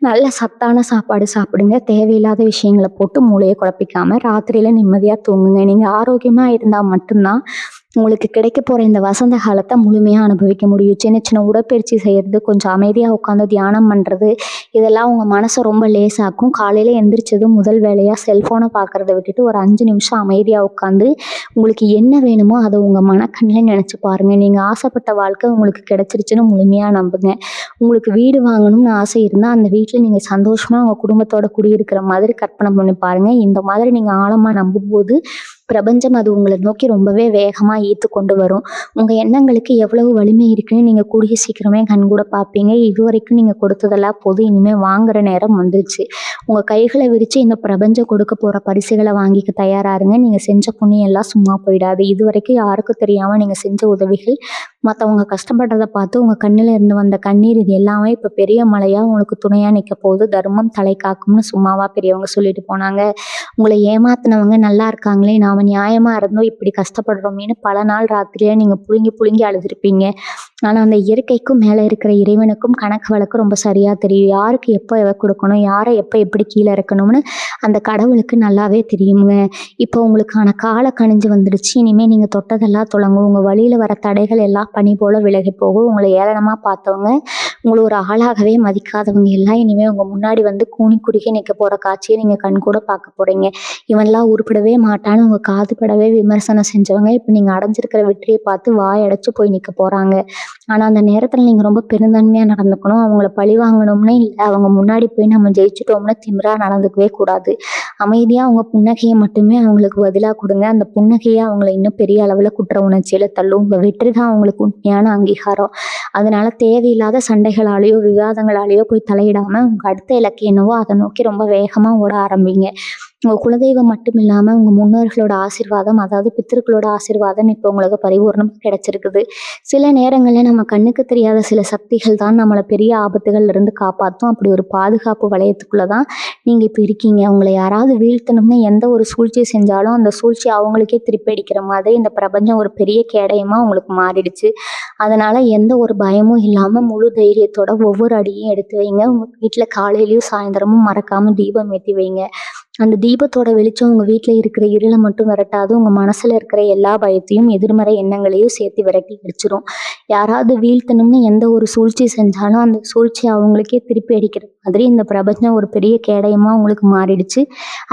நல்ல சத்தான சாப்பாடு சாப்பிடுங்க. தேவையில்லாத விஷயங்களை போட்டு மூளையை குழப்பிக்காமல் ராத்திரியில் நிம்மதியாக தூங்குங்க. நீங்கள் ஆரோக்கியமாக இருந்தால் மட்டும்தான் உங்களுக்கு கிடைக்க போகிற இந்த வசந்த காலத்தை முழுமையாக அனுபவிக்க முடியும். சின்ன சின்ன உடற்பயிற்சி செய்கிறது, கொஞ்சம் அமைதியாக உட்காந்து தியானம் பண்ணுறது, இதெல்லாம் உங்கள் மனசை ரொம்ப லேசாக்கும். காலையில் எந்திரிச்சதும் முதல் வேலையாக செல்ஃபோனை பார்க்குறத விட்டுட்டு ஒரு 5 நிமிஷம் அமைதியாக உட்காந்து உங்களுக்கு என்ன வேணுமோ அதை உங்கள் மனக்கண்ணில் நினச்சி பாருங்கள். நீங்கள் ஆசைப்பட்ட வாழ்க்கை உங்களுக்கு கிடைச்சிருச்சுன்னு முழுமையாக நம்புங்க. உங்களுக்கு வீடு வாங்கணும்னு ஆசை இருந்தால் அந்த வீட்டில் நீங்கள் சந்தோஷமாக உங்கள் குடும்பத்தோட குடியிருக்கிற மாதிரி கற்பனை பண்ணி பாருங்கள். இந்த மாதிரி நீங்கள் ஆழமாக நம்பும்போது பிரபஞ்சம் அது உங்களை நோக்கி ரொம்பவே வேகமா ஈர்த்து கொண்டு வரும். உங்க எண்ணங்களுக்கு எவ்வளவு வலிமை இருக்குன்னு நீங்க கூடிய சீக்கிரமே கண்கூட பார்ப்பீங்க. இதுவரைக்கும் நீங்க கொடுத்ததெல்லாம் போதும். இனிமே வாங்குற நேரம் வந்துருச்சு. உங்க கைகளை விரிச்சு இந்த பிரபஞ்சம் கொடுக்க போற பரிசுகளை வாங்கிக்க தயாரா இருங்க. நீங்க செஞ்ச புண்ணியம் எல்லாம் சும்மா போயிடாது. இதுவரைக்கும் யாருக்கும் தெரியாம நீங்க செஞ்ச உதவிகள், மத்தவங்க கஷ்டப்படுறத பார்த்து உங்க கண்ணுல இருந்து வந்த கண்ணீர், இது எல்லாமே இப்ப பெரிய மலையா உங்களுக்கு துணையா நிக்க போகுது. தர்மம் தலை காக்கும்னு சும்மாவா பெரியவங்க சொல்லிட்டு போனாங்க. உங்களை ஏமாத்துனவங்க நல்லா இருக்காங்களே, நாம நியாயமா இருந்தோம் இப்படி கஷ்டப்படுறோமேன்னு பல நாள் ராத்திரியா நீங்க புழுங்கி புழுங்கி அழுதுருப்பீங்க. ஆனா அந்த இயற்கைக்கும் மேல இருக்கிற இறைவனுக்கும் கணக்கு வழக்கு ரொம்ப சரியா தெரியும். யாருக்கு எப்போ எதை கொடுக்கணும், யாரை எப்போ எப்படி கீழே இருக்கணும்னு அந்த கடவுளுக்கு நல்லாவே தெரியுங்க. இப்போ உங்களுக்கான கால கணிஞ்சு வந்துடுச்சு. இனிமே நீங்க தொட்டதெல்லாம் தொடங்கும். உங்க வழியில வர தடைகள் எல்லாம் பனி போல விலகி போகும். உங்களை ஏளனமா பார்த்தவங்க, உங்களை ஒரு ஆளாகவே மதிக்காதவங்க எல்லாம் இனிமே உங்க முன்னாடி வந்து கூனி குறுகி நிற்க போற காட்சியை நீங்க கண்கூட பார்க்க போறீங்க. இவன்லாம் உருப்படவே மாட்டான்னு உங்க காது படவே விமர்சனம் செஞ்சவங்க இப்போ நீங்க அடைஞ்சிருக்கிற வெற்றியை பார்த்து வாய் அடைச்சு போய் நிற்க போறாங்க. ஆனா அந்த நேரத்துல நீங்க ரொம்ப பெருந்தன்மையா நடந்துக்கணும். அவங்கள பழி வாங்கணும்னு இல்லை, அவங்க முன்னாடி போய் நம்ம ஜெயிச்சிட்டோம்னு திமிரா நடந்துக்கவே கூடாது. அமைதியா அவங்க புன்னகையை மட்டுமே அவங்களுக்கு பதிலா கொடுங்க. அந்த புன்னகையை அவங்கள இன்னும் பெரிய அளவுல குற்ற உணர்ச்சியில தள்ளும். உங்க வெற்றி தான் அவங்களுக்கு உண்மையான அங்கீகாரம். அதனால தேவையில்லாத சண்டைகளாலேயோ விவாதங்களாலேயோ போய் தலையிடாம உங்க அடுத்த இலக்கு என்னவோ அதை நோக்கி ரொம்ப வேகமா ஓட ஆரம்பிங்க. உங்க குலதெய்வம் மட்டும் இல்லாம உங்க முன்னோர்களோட ஆசீர்வாதம், அதாவது பித்திருக்களோட ஆசீர்வாதம் இப்போ உங்களுக்கு பரிபூர்ணமா கிடைச்சிருக்குது. சில நேரங்கள்ல நம்ம கண்ணுக்கு தெரியாத சில சக்திகள் தான் நம்மளை பெரிய ஆபத்துகள்ல இருந்து காப்பாற்றும். அப்படி ஒரு பாதுகாப்பு வளையத்துக்குள்ளதான் நீங்க இப்ப இருக்கீங்க. உங்களை யாராவது வீழ்த்தணும்னு எந்த ஒரு சூழ்ச்சியை செஞ்சாலும் அந்த சூழ்ச்சி அவங்களுக்கே திருப்பி அடிக்கிற மாதிரி இந்த பிரபஞ்சம் ஒரு பெரிய கேடயமா உங்களுக்கு மாறிடுச்சு. அதனால எந்த ஒரு பயமும் இல்லாம முழு தைரியத்தோட ஒவ்வொரு அடியும் எடுத்து வைங்க. உங்க வீட்டுல காலையிலயும் சாயந்தரமும் மறக்காம தீபம் ஏத்தி வைங்க. அந்த தீபத்தோட வெளிச்சம் உங்க வீட்டுல இருக்கிற இருளை மட்டும் விரட்டாது, உங்க மனசுல இருக்கிற எல்லா பயத்தையும் எதிர்மறை எண்ணங்களையும் சேர்த்து விரட்டி அடிச்சிரும். யாராவது வீழ்த்தணும்னு எந்த ஒரு சூழ்ச்சி செஞ்சாலும் அந்த சூழ்ச்சி அவங்களுக்கே திருப்பி அடிக்கிற மாதிரி இந்த பிரபஞ்சம் ஒரு பெரிய கேடயமா உங்களுக்கு மாறிடுச்சு.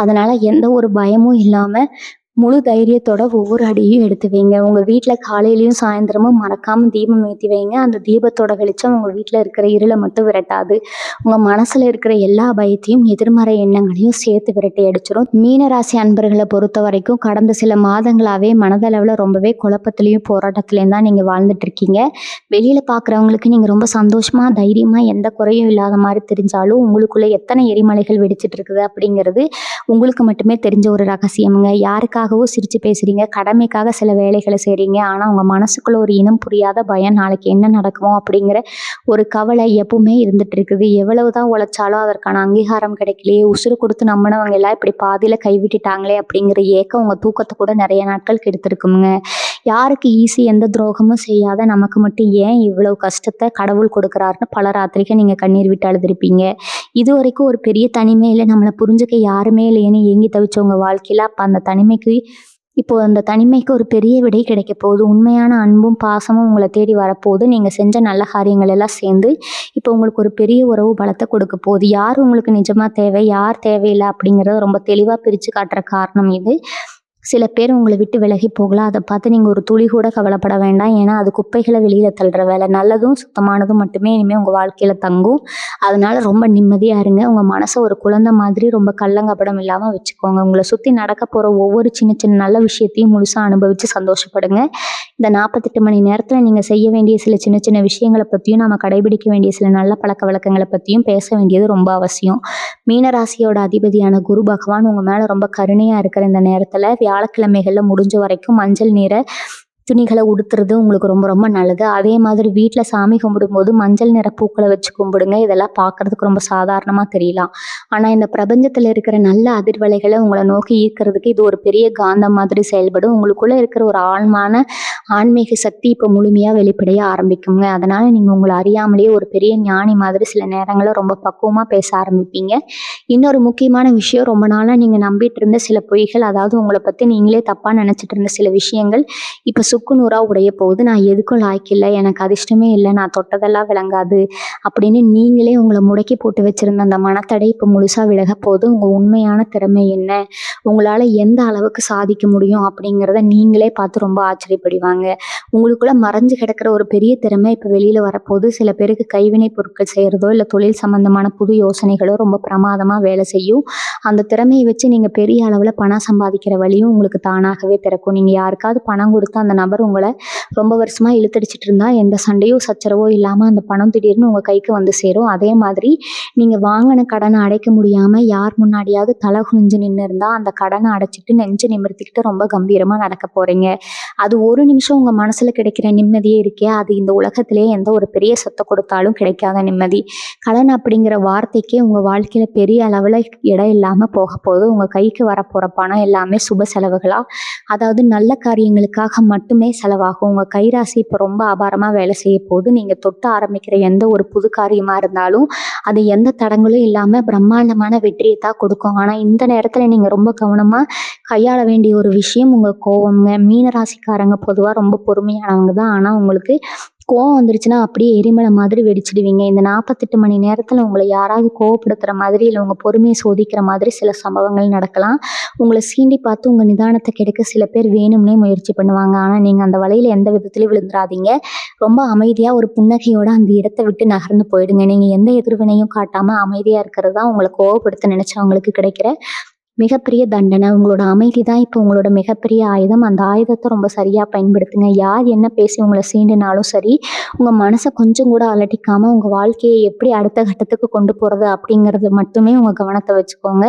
அதனால எந்த ஒரு பயமும் இல்லாம முழு தைரியத்தோட ஒவ்வொரு அடியும் எடுத்து வைங்க. உங்க வீட்டுல காலையிலயும் சாயந்தரமும் மறக்காம தீபம் ஏத்தி வைங்க. அந்த தீபத்தோட வெளிச்சம் உங்க வீட்டுல இருக்கிற இருளை மட்டும் விரட்டாது, உங்க மனசுல இருக்கிற எல்லா பயத்தையும் எதிர்மறை எண்ணங்களையும் சேர்த்து விரட்டி அடிச்சிடும். மீனராசி அன்பர்களை பொறுத்த வரைக்கும் கடந்த சில மாதங்களாவே மனதளவுல ரொம்பவே குழப்பத்திலையும் போராட்டத்திலையும் தான் நீங்க வாழ்ந்துட்டு இருக்கீங்க. வெளியில பாக்குறவங்களுக்கு நீங்க ரொம்ப சந்தோஷமா தைரியமா எந்த குறையும் இல்லாத மாதிரி தெரிஞ்சாலும் உங்களுக்குள்ள எத்தனை எரிமலைகள் வெடிச்சிட்டு இருக்குது அப்படிங்கிறது உங்களுக்கு மட்டுமே தெரிஞ்ச ஒரு ரகசியமுங்க. யாருக்காகவோ சிரிச்சு பேசுறீங்க, கடமைக்காக சில வேலைகளை செய்றீங்க. ஆனா உங்க மனசுக்குள்ள ஒரு இனம் புரியாத பயம், நாளைக்கு என்ன நடக்குமோ அப்படிங்கிற ஒரு கவலை எப்பவுமே இருந்துட்டு இருக்குது. எவ்வளவுதான் உழைச்சாலும் அதற்கான அங்கீகாரம் கிடைக்கலையே, உசுறு கொடுத்து நம்பினவங்க எல்லாம் இப்படி பாதியில கைவிட்டுட்டாங்களே அப்படிங்கிற ஏக்கம் உங்க தூக்கத்தை கூட நிறைய நாட்கள் கெடுத்திருக்குங்க. யாருக்கு ஈஸி, எந்த துரோகமும் செய்யாத நமக்கு மட்டும் ஏன் இவ்வளவு கஷ்டத்தை கடவுள் கொடுக்குறாருன்னு பல ராத்திரிக்கு நீங்க கண்ணீர் விட்டு அழுதுருப்பீங்க. இது வரைக்கும் ஒரு பெரிய தனிமையில நம்மளை புரிஞ்சுக்க யாருமே இல்லையேன்னு ஏங்கி தவிச்சவங்க வாழ்க்கையில அப்ப அந்த தனிமைக்கு ஒரு பெரிய விடை கிடைக்க போகுது. உண்மையான அன்பும் பாசமும் உங்களை தேடி வரப்போகுது. நீங்க செஞ்ச நல்ல காரியங்கள் எல்லாம் சேர்ந்து இப்போ உங்களுக்கு ஒரு பெரிய உறவு பலத்தை கொடுக்க போகுது. யார் உங்களுக்கு நிஜமா தேவை, யார் தேவையில்லை அப்படிங்கிறத ரொம்ப தெளிவா பிரிச்சு காட்டுற காரணம் இது. சில பேர் உங்களை விட்டு விலகி போகலாம். அதை பார்த்து நீங்கள் ஒரு துளி கூட கவலைப்பட வேண்டாம். ஏன்னா அது குப்பைகளை வெளியில் தள்ளுற வேலை. நல்லதும் சுத்தமானதும் மட்டுமே இனிமேல் உங்கள் வாழ்க்கையில் தங்கும். அதனால ரொம்ப நிம்மதியாக இருங்க. உங்கள் மனசை ஒரு குழந்தை மாதிரி ரொம்ப கள்ளங்கப்படம் இல்லாமல் வச்சுக்கோங்க. உங்களை சுற்றி நடக்க போகிற ஒவ்வொரு சின்ன சின்ன நல்ல விஷயத்தையும் முழுசாக அனுபவித்து சந்தோஷப்படுங்க. இந்த 48 மணி நேரத்தில் நீங்கள் செய்ய வேண்டிய சில சின்ன சின்ன விஷயங்களை பற்றியும் நம்ம கடைபிடிக்க வேண்டிய சில நல்ல பழக்க வழக்கங்களை பற்றியும் பேச வேண்டியது ரொம்ப அவசியம். மீனராசியோட அதிபதியான குரு பகவான் உங்கள் மேலே ரொம்ப கருணையாக இருக்கிற இந்த நேரத்தில் வியாழக்கிழமைகளில் முடிஞ்ச வரைக்கும் மஞ்சள் நிற துணிகளை உடுத்துறது உங்களுக்கு ரொம்ப ரொம்ப நல்லது. அதே மாதிரி வீட்டில் சாமி கும்பிடும்போது மஞ்சள் நிற பூக்களை வச்சு கும்பிடுங்க. இதெல்லாம் பார்க்கறதுக்கு ரொம்ப சாதாரணமாக தெரியலாம். ஆனால் இந்த பிரபஞ்சத்தில் இருக்கிற நல்ல அதிர்வலைகளை உங்களை நோக்கி ஈர்க்கிறதுக்கு இது ஒரு பெரிய காந்தம் மாதிரி செயல்படும். உங்களுக்குள்ளே இருக்கிற ஒரு ஆழ்மான ஆன்மீக சக்தி இப்போ முழுமையாக வெளிப்படைய ஆரம்பிக்குங்க. அதனால் நீங்கள் உங்களை அறியாமலேயே ஒரு பெரிய ஞானி மாதிரி சில நேரங்களில் ரொம்ப பக்குவமாக பேச ஆரம்பிப்பீங்க. இன்னொரு முக்கியமான விஷயம், ரொம்ப நாளாக நீங்கள் நம்பிட்டு இருந்த சில பொய்கள், அதாவது உங்களை பற்றி நீங்களே தப்பாக நினச்சிட்டு இருந்த சில விஷயங்கள் இப்போ சுக்கு நூறா உடைய போகுது, நான் எதுக்கும் லாய்க்கில்ல, எனக்கு அதிர்ஷ்டமே இல்ல, நான் தொட்டதெல்லாம் விளங்காது அப்படின்னு நீங்களே உங்கள முடக்கி போட்டு வச்சிருந்த அந்த மனத்தடை இப்போ முழுசா விலகப் போகுது. உங்க உண்மையான திறமை என்ன? உங்களால எந்த அளவுக்கு சாதிக்க முடியும்? அப்படிங்கிறத நீங்களே பார்த்து ரொம்ப ஆச்சரியப்படுவாங்க. உங்களுக்குள்ள மறைஞ்சு கிடக்கிற ஒரு பெரிய திறமை இப்போ வெளியில வரப்போகுது. சில பேருக்கு கைவினை பொருட்கள் செய்யறதோ, இல்ல தொழில் சம்பந்தமான புது யோசனைகளோ ரொம்ப பிரமாதமா வேலை செய்யும். அந்த திறமையை வச்சு நீங்க பெரிய அளவுல பணம் சம்பாதிக்கிற வழியும் உங்களுக்கு தானாகவே திறக்கும். நீங்க யாருக்காவது பணம் கொடுத்து அந்த நபர் உங்கள ரொம்ப வருஷமா இழுத்தடிச்சிட்டு இருந்தா, எந்த சண்டையோ, சச்சரவோ இல்லாம அந்த பணம் திடீர்னு உங்க கைக்கு வந்து சேரும். அதே மாதிரி நீங்க வாங்கின கடனை அடைக்க முடியாம யார் முன்னாடியாவது தலை குனிஞ்சு நின்னு இருந்தா, அந்த கடனை அடைச்சிட்டு நெஞ்ச நிமிர்த்திக்கிட்டு ரொம்ப கம்பீரமா நடக்க போறீங்க. அது ஒரு நிமிஷம் உங்க மனசுல கிடைக்கிற நிம்மதியே இருக்கே, அது இந்த உலகத்திலேயே எந்த ஒரு பெரிய சொத்தை கொடுத்தாலும் கிடைக்காத நிம்மதி. கடன் அப்படிங்கிற வார்த்தைக்கே உங்க வாழ்க்கையில பெரிய அளவுல இடம் இல்லாம போக போகுது. உங்க கைக்கு வரப்போற பணம் எல்லாமே சுப செலவுகளா, அதாவது நல்ல காரியங்களுக்காக மட்டுமே செலவாகும். உங்க கைராசி இப்போ ரொம்ப அபாரமா வேலை செய்ய போகுது. நீங்க தொட்டு ஆரம்பிக்கிற எந்த ஒரு புது காரியமா இருந்தாலும் அது எந்த தடங்களும் இல்லாம பிரம்மாண்டமான வெற்றியை தான் கொடுக்கும். ஆனா இந்த நேரத்துல நீங்க ரொம்ப கவனமா கையாள வேண்டிய ஒரு விஷயம் உங்க கோவம்ங்க. மீன ராசிக்காரங்க பொதுவா ரொம்ப பொறுமையானவங்க தான். ஆனா உங்களுக்கு கோவம் வந்துருச்சுன்னா அப்படியே எரிமலை மாதிரி வெடிச்சிடுவீங்க. இந்த 48 மணி நேரத்துல உங்களை யாராவது கோவப்படுத்துற மாதிரி, இல்லை உங்க பொறுமையை சோதிக்கிற மாதிரி சில சம்பவங்கள் நடக்கலாம். உங்களை சீண்டி பார்த்து உங்க நிதானத்தை கெடுக்க சில பேர் வேணும்னே முயற்சி பண்ணுவாங்க. ஆனா நீங்க அந்த வலையில எந்த விதத்திலயும் விழுந்துடாதீங்க. ரொம்ப அமைதியா ஒரு புன்னகையோட அந்த இடத்தை விட்டு நகர்ந்து போயிடுங்க. நீங்க எந்த எதிர்வினையும் காட்டாம அமைதியா இருக்கிறது தான் உங்களை கோவப்படுத்த நினைச்சவங்களுக்கு கிடைக்கிற மிகப்பெரிய தண்டனை. உங்களோட அமைதி தான் இப்போ உங்களோட மிகப்பெரிய ஆயுதம். அந்த ஆயுதத்தை ரொம்ப சரியா பயன்படுத்துங்க. யார் என்ன பேசி உங்களை சீண்டினாலும் சரி, உங்க மனசை கொஞ்சம் கூட அலட்டிக்காம உங்க வாழ்க்கையை எப்படி அடுத்த கட்டத்துக்கு கொண்டு போறது அப்படிங்கிறது மட்டுமே உங்க கவனத்தை வச்சுக்கோங்க.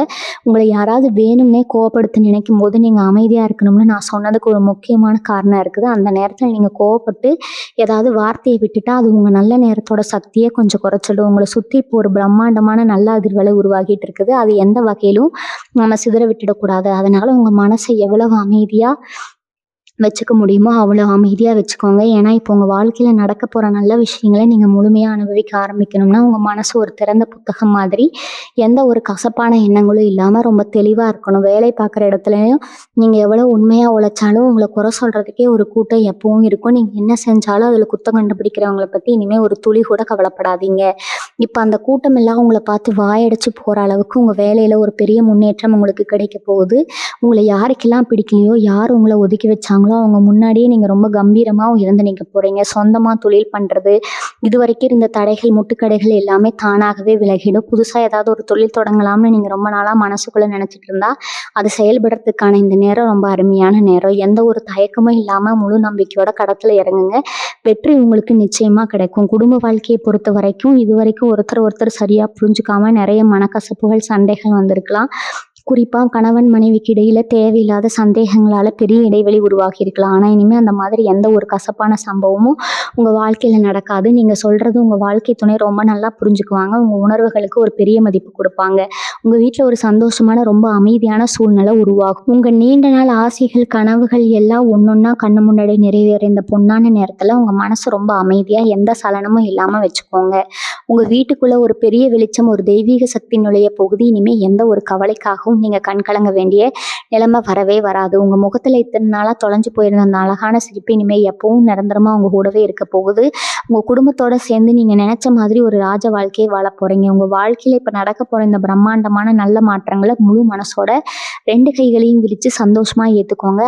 உங்களை யாராவது வேணும்னே கோவப்படுத்த நினைக்கும் போது நீங்க அமைதியா இருக்கணும்னு நான் சொன்னதுக்கு ஒரு முக்கியமான காரணம் இருக்குது. அந்த நேரத்துல நீங்க கோவப்பட்டு ஏதாவது வார்த்தையை விட்டுட்டா அது உங்க நல்ல நேரத்தோட சக்தியை கொஞ்சம் குறைச்சிடும். உங்களை சுத்தி இப்போ ஒரு பிரம்மாண்டமான நல்ல அதிர்வலை உருவாகிட்டு இருக்குது. அது எந்த வகையிலும் நம்ம சிதற விட்டுடக்கூடாது. அதனால உங்க மனசை எவ்வளவு அமைதியா வச்சுக்க முடியுமோ அவ்வளோ அமைதியாக வச்சுக்கோங்க. ஏன்னா இப்போ உங்கள் வாழ்க்கையில் நடக்க போகிற நல்ல விஷயங்களை நீங்கள் முழுமையாக அனுபவிக்க ஆரம்பிக்கணும்னா உங்கள் மனசு ஒரு திறந்த புத்தகம் மாதிரி, எந்த ஒரு கசப்பான எண்ணங்களும் இல்லாமல் ரொம்ப தெளிவாக இருக்கணும். வேலை பார்க்குற இடத்துலையும் நீங்கள் எவ்வளோ உண்மையாக உழைச்சாலும் உங்களை குறை சொல்கிறதுக்கே ஒரு கூட்டம் எப்பவும் இருக்கும். நீங்கள் என்ன செஞ்சாலும் அதில் குத்தம் கண்டுபிடிக்கிறவங்கள பற்றி இனிமேல் ஒரு துளி கூட கவலைப்படாதீங்க. இப்போ அந்த கூட்டம் எல்லாம் உங்களை பார்த்து வாயடைச்சு போகிற அளவுக்கு உங்கள் வேலையில் ஒரு பெரிய முன்னேற்றம் உங்களுக்கு கிடைக்க போகுது. உங்களை யாருக்கெல்லாம் பிடிக்கலையோ, யார் உங்களை ஒதுக்கி வச்சாங்களோ அவங்க முன்னாடியே நீங்கள் ரொம்ப கம்பீரமாக இருந்து நிற்க போகிறீங்க. சொந்தமாக தொழில் பண்ணுறது, இது வரைக்கும் இருந்த தடைகள், முட்டுக்கடைகள் எல்லாமே தானாகவே விலகிடும். புதுசாக ஏதாவது ஒரு தொழில் தொடங்கலாம்னு நீங்கள் ரொம்ப நாளாக மனசுக்குள்ளே நினச்சிட்டு இருந்தா அது செயல்படுறதுக்கான இந்த நேரம் ரொம்ப அருமையான நேரம். எந்த ஒரு தயக்கமும் இல்லாமல் முழு நம்பிக்கையோட கடத்தில் இறங்குங்க. வெற்றி உங்களுக்கு நிச்சயமாக கிடைக்கும். குடும்ப வாழ்க்கையை பொறுத்த வரைக்கும் இது வரைக்கும் ஒருத்தர் சரியாக புரிஞ்சுக்காம நிறைய மனக்கசப்புகள், சண்டைகள் வந்திருக்கலாம். குறிப்பாக கணவன் மனைவிக்கு இடையில தேவையில்லாத சந்தேகங்களால் பெரிய இடைவெளி உருவாகி இருக்கலாம். ஆனால் இனிமேல் அந்த மாதிரி எந்த ஒரு கசப்பான சம்பவமும் உங்கள் வாழ்க்கையில் நடக்காது. நீங்கள் சொல்கிறது உங்கள் வாழ்க்கை துணை ரொம்ப நல்லா புரிஞ்சுக்குவாங்க. உங்கள் உணர்வுகளுக்கு ஒரு பெரிய மதிப்பு கொடுப்பாங்க. உங்கள் வீட்டில் ஒரு சந்தோஷமான ரொம்ப அமைதியான சூழ்நிலை உருவாகும். உங்கள் நீண்ட நாள் ஆசைகள், கனவுகள் எல்லாம் ஒன்றொன்னா கண்ணு முன்னாடி நிறைவேற இந்த பொன்னான நேரத்தில் உங்கள் மனசு ரொம்ப அமைதியாக எந்த சலனமும் இல்லாமல் வச்சுக்கோங்க. உங்கள் வீட்டுக்குள்ளே ஒரு பெரிய வெளிச்சம், ஒரு தெய்வீக சக்தி நுழைய போகுது. இனிமேல் எந்த ஒரு கவலைக்காகவும் நீங்கள் கண் கலங்க வேண்டிய நிலைமை வரவே வராது. உங்கள் முகத்தில் இத்தனை நாளாக தொலைஞ்சு போயிருந்த அந்த அழகான சிரிப்பு இனிமேல் எப்பவும் நிரந்தரமாக உங்கள் கூடவே இருக்க போகுது. உங்கள் குடும்பத்தோடு சேர்ந்து நீங்கள் நினச்ச மாதிரி ஒரு ராஜ வாழ்க்கையை வாழ போகிறீங்க. உங்கள் வாழ்க்கையில் இப்போ நடக்க போகிற இந்த பிரம்மாண்டமான நல்ல மாற்றங்களை முழு மனசோட 2 கைகளையும் விரித்து சந்தோஷமாக ஏற்றுக்கோங்க.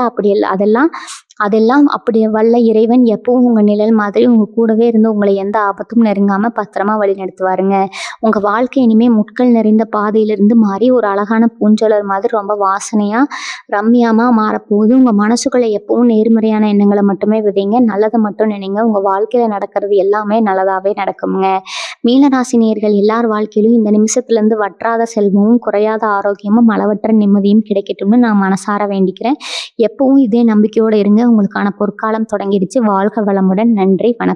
அதெல்லாம் அப்படி வல்ல இறைவன் எப்பவும் உங்கள் நிழல் மாதிரி உங்கள் கூடவே இருந்து உங்களை எந்த ஆபத்தும் நெருங்காமல் பத்திரமா வழி நடத்துவாருங்க. உங்கள் வாழ்க்கை இனிமேல் முட்கள் நிறைந்த பாதையிலிருந்து மாறி ஒரு அழகான பூஞ்சோலர் மாதிரி ரொம்ப வாசனையாக ரம்மியமாக மாறப்போகுது. உங்கள் மனசுக்குள்ளே எப்பவும் நேர்மறையான எண்ணங்களை மட்டுமே விதைங்க. நல்லதை மட்டும் நினைங்க. உங்கள் வாழ்க்கையில் நடக்கிறது எல்லாமே நல்லதாகவே நடக்குங்க. மீனராசி நேயர்கள் எல்லார் வாழ்க்கையிலும் இந்த நிமிஷத்துலேருந்து வற்றாத செல்வமும், குறையாத ஆரோக்கியமும், அளவற்ற நிம்மதியும் கிடைக்கட்டும்னு நான் மனசார வேண்டிக்கிறேன். எப்பவும் இதே நம்பிக்கையோடு இருங்க. உங்களுக்கான பொற்காலம் தொடங்கிடுச்சு. வாழ்க வளமுடன். நன்றி, வணக்கம்.